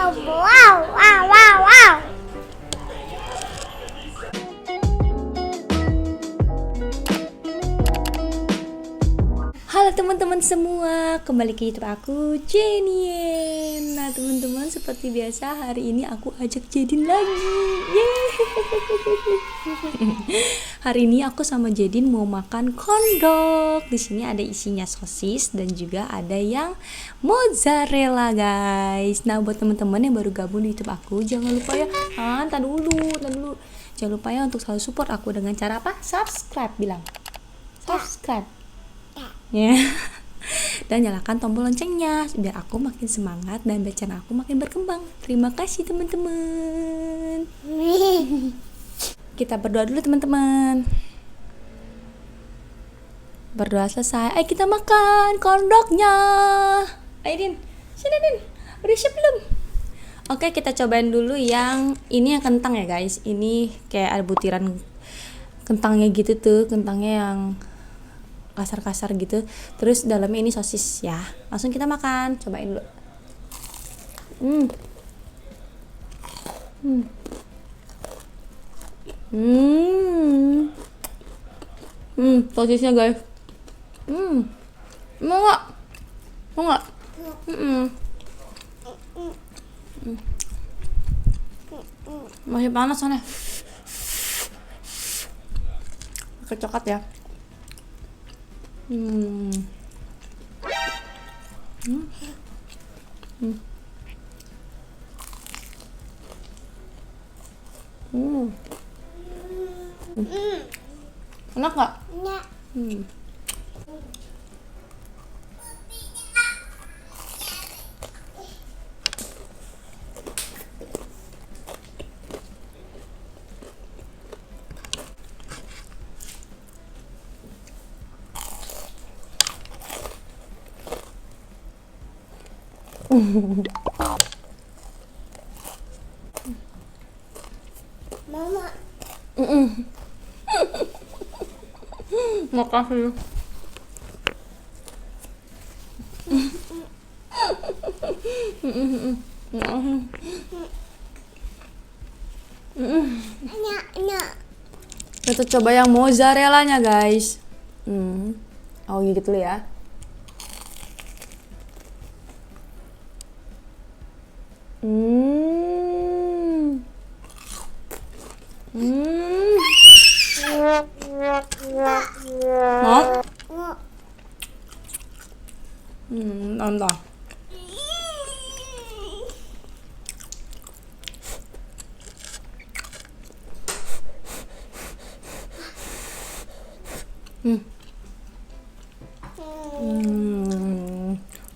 Wow, wow, wow, wow. Halo teman-teman semua, kembali ke YouTube aku, Jenien. Nah teman-teman, seperti biasa hari ini aku ajak Jedin lagi. Yeay. Hari ini aku sama Jedin mau makan kondok. Di sini ada isinya sosis dan juga ada yang mozzarella, guys. Nah buat teman-teman yang baru gabung di YouTube aku, jangan lupa ya, tar dulu. Jangan lupa ya untuk selalu support aku dengan cara apa? Subscribe, bilang. Subscribe. Ya. Dan nyalakan tombol loncengnya biar aku makin semangat dan biar channel aku makin berkembang. Terima kasih teman-teman. Kita berdoa dulu teman-teman. Berdoa selesai, ayo kita makan kondoknya. Ayo Din, sini Din, udah siap belum? Oke, kita cobain dulu yang ini, yang kentang ya guys. Ini kayak ada butiran kentangnya gitu tuh, kentangnya yang kasar-kasar gitu. Terus dalamnya ini sosis ya. Langsung kita makan, cobain dulu. Sosisnya guys. Mau nggak? Mau nggak? Masih panas soalnya. Pakai coklat ya. Enak nggak? Nggak. Mama. Makasih. Nggak. Kita coba yang mozzarellanya guys. Oh gigit dulu ya. Mau? Nambah.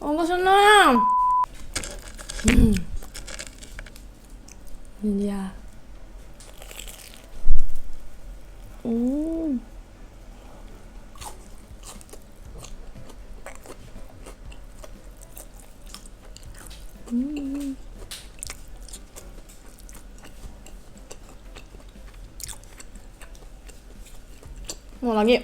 Oh, gak senang. Iya. Mau lagi?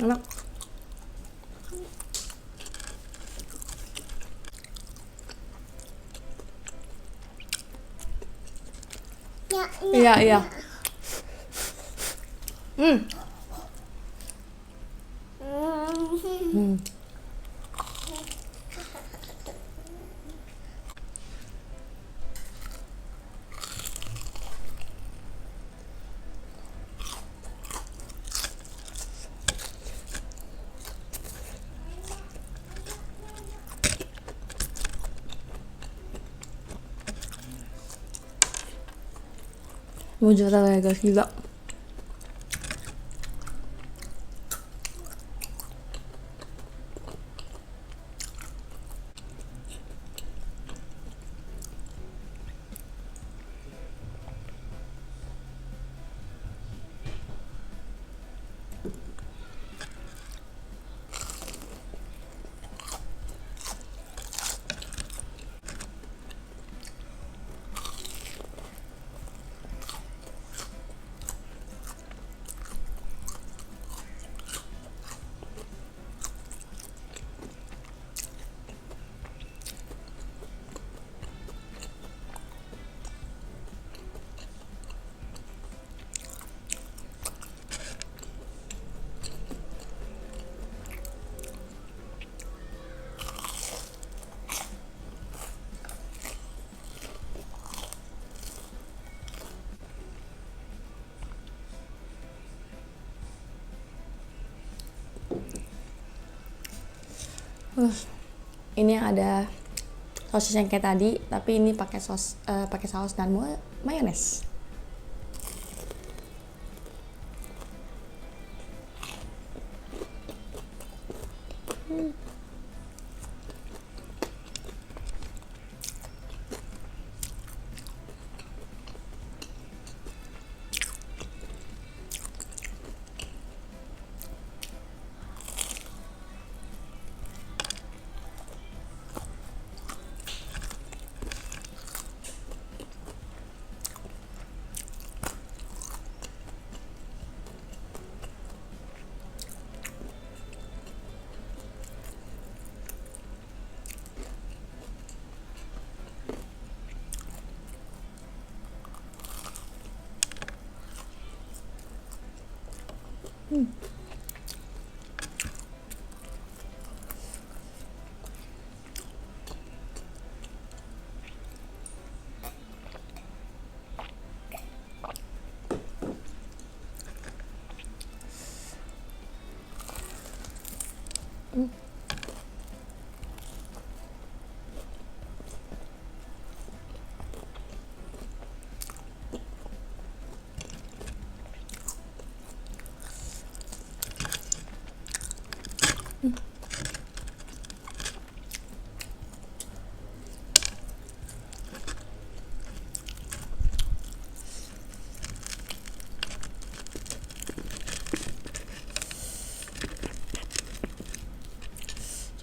Enak. Iya. Mozzarella ya guys, gila. Ini yang ada sosis yang kayak tadi, tapi ini pakai saus dan mayones.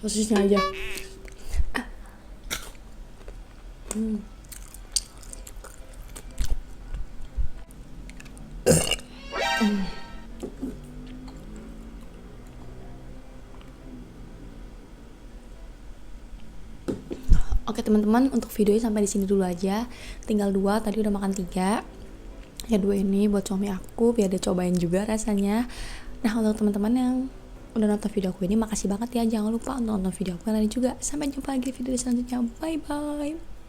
Sosisnya aja. Oke teman-teman, untuk videonya sampai di sini dulu aja. Tinggal 2, tadi udah makan 3. Ya 2 ini buat suami aku biar dia cobain juga rasanya. Nah, untuk teman-teman yang udah nonton video aku ini, makasih banget ya. Jangan lupa untuk nonton video aku yang lain juga. Sampai jumpa lagi di video selanjutnya. Bye bye.